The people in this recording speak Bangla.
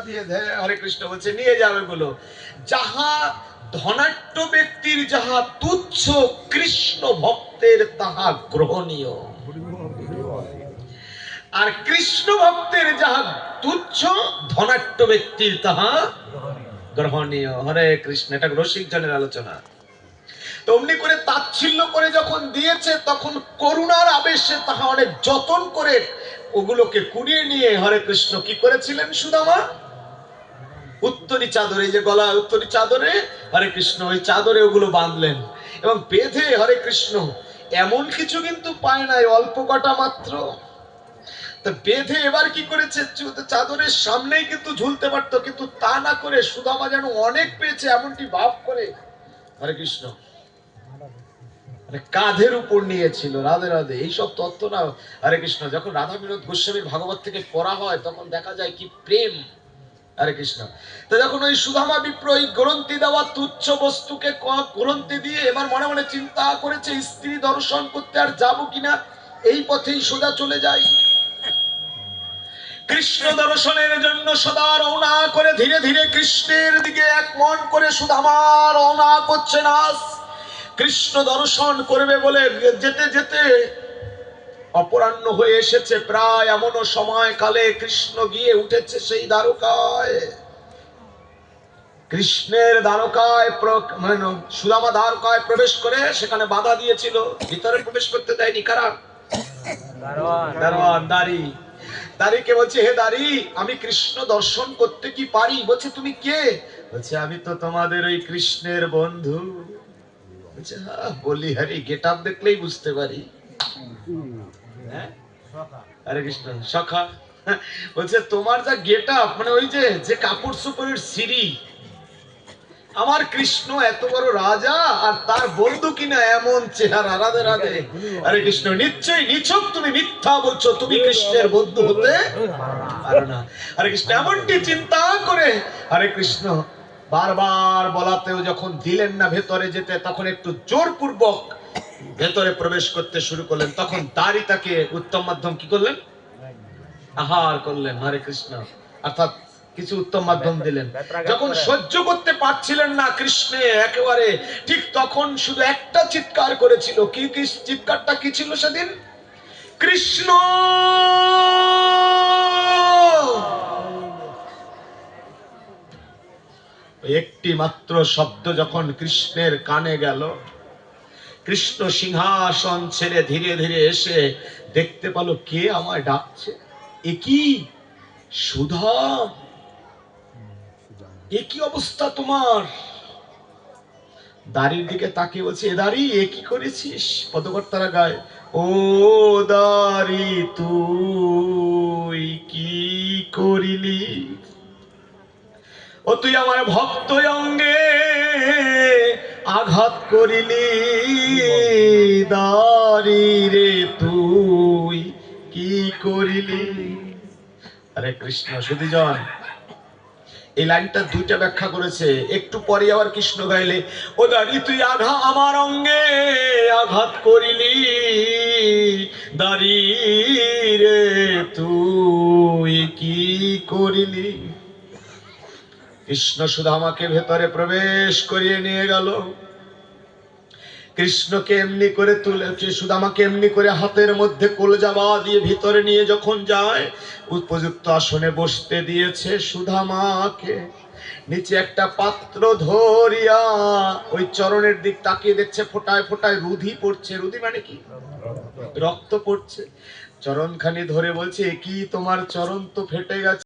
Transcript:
দিয়ে দেয়। হরে কৃষ্ণ বলছে নিয়ে যাবে বলো। যাহা ধনাঢ্য ব্যক্তির যাহা তুচ্ছ, কৃষ্ণ ভক্তের তাহা গ্রহণীয়। আর কৃষ্ণ ভক্তের যাহা তুচ্ছ, ধনাঢ্য ব্যক্তির তাহা গ্রহণীয়। হরে কৃষ্ণ। এটা রসিক জনের আলোচনা। অমনি করে তাচ্ছিল্য করে যখন দিয়েছে, তখন করুণার আবেশে তাহা অনেক যতন করে ওগুলোকে কুড়িয়ে নিয়ে হরে কৃষ্ণ কি করেছিলেন সুদামা? উত্তরী চাদরে, যে গলা উত্তরী চাদরে হরে কৃষ্ণ ওই চাদরে ওগুলো বাঁধলেন এবং বেঁধে হরে কৃষ্ণ এমন কিছু কিন্তু পায় নাই, অল্প কটা মাত্র। তা বেঁধে এবার কি করেছে, চাদরের সামনেই কিন্তু ঝুলতে পারতো, কিন্তু তা না করে সুদামা যেন অনেক পেয়েছে এমনটি ভাব করে হরে কৃষ্ণ কাঁধের উপর নিয়েছিল। রাধে রাধে। এইসব তত্ত্ব না হরে কৃষ্ণ যখন রাধা বিনোদ গোস্বামীর ভাগবত থেকে পড়া হয় তখন দেখা যায় কি প্রেম। হরে কৃষ্ণ। তো যখন ওই সুদামা বিপ্র এই গ্রন্থি দেওয়া তুচ্ছ বস্তুকে গ্রন্থি দিয়ে এবার মনে মনে চিন্তা করেছে স্ত্রী দর্শন করতে আর যাবো কিনা, এই পথেই সোজা চলে যাই। কৃষ্ণ দর্শনের জন্য সদা রওনা করে ধীরে ধীরে কৃষ্ণের দিকে এক মন করে সুদামা রওনা করছে না কৃষ্ণ দর্শন করবে বলে। যেতে যেতে অপরাহ্ন হয়ে এসেছে প্রায়, এমনও সময় কালে কৃষ্ণ গিয়ে উঠেছে সেই দ্বারকায়। কৃষ্ণের দ্বারকায় সুদামা দ্বারকায় প্রবেশ করে সেখানে বাধা দিয়েছিল, ভিতরে প্রবেশ করতে দেয়নি। কারা? দারোয়ান দাঁড়ি। দাঁড়িকে বলছে হে দাঁড়ি, আমি কৃষ্ণ দর্শন করতে কি পারি? বলছে তুমি কে? বলছে আমি তো তোমাদের ওই কৃষ্ণের বন্ধু। বলছে হ্যাঁ বলি হরি, গেট আপ দেখলেই বুঝতে পারি। হরে কৃষ্ণ। সখা বলছে তোমার যা গেট আপ, মানে ওই যে কাপড় চোপড়ের সিঁড়ি, আমার কৃষ্ণ এত বড় রাজা আর তার বন্ধু কিনা এমন চেহারা। রাধে রাধে। হরে কৃষ্ণ। নিশ্চয়ই নিছক তুমি মিথ্যা বলছো, তুমি কৃষ্ণের বন্ধু হতে পারো না। হরে কৃষ্ণ। এমনটি চিন্তা করে হরে কৃষ্ণ বারবার বলাতেও যখন দিলেন না ভেতরে যেতে, তখন একটু জোরপূর্বক ভেতরে প্রবেশ করতে শুরু করলেন। তখন দাঁড়ি তাকে উত্তম মাধ্যম কি করলেন? আহার করলেন। হরে কৃষ্ণ। অর্থাৎ কিছু উত্তম মাধ্যম দিলেন। যখন সহ্য করতে পারছিলেন না কৃষ্ণে একেবারে, ঠিক তখন শুধু একটা চিৎকার করেছিল। কি চিৎকারটা কি ছিল সেদিন? কৃষ্ণ। একটি মাত্র শব্দ যখন কৃষ্ণের কানে গেল, কৃষ্ণ সিংহাসন ছেড়ে ধীরে ধীরে এসে দেখতে পেল কে আমায় ডাকছে। এ কি সুধা, এ কি অবস্থা তোমার? দাড়ির দিকে তাকিয়ে বলছে এ দাড়ি, এ কি করেছিস? পদকর্তারা গায় ও দাড়ি তুই কি করিলি? ও তুই আমার ভক্ত অঙ্গে আঘাত করিলি, দাড়ি রে তুই কি করিলি? হরে কৃষ্ণ। সুধীজন এই লাইনটা দুইটা ব্যাখ্যা করেছে। একটু পরে আবার কৃষ্ণ গাইলে ও দাড়ি তুই আমার অঙ্গে আঘাত করিলি, দাড়ি রে তুই কি করিলি? কৃষ্ণ সুদামাকে ভেতরে প্রবেশ করিয়ে নিয়ে গেল। কৃষ্ণকে এমনি করে তুলে, সুদামাকে এমনি করে হাতের মধ্যে কলজামা দিয়ে ভিতরে নিয়ে যখন যায়, উপযুক্ত আসনে বসতে দিয়েছে সুদামাকে। নিচে একটা পাত্র ধরিয়া ওই চরণের দিক তাকিয়ে দেখছে ফোটায় ফোটায় রুধি পড়ছে। রুধি মানে কি? রক্ত পড়ছে। চরণখানি ধরে বলছে কি তোমার চরণ তো ফেটে গেছে।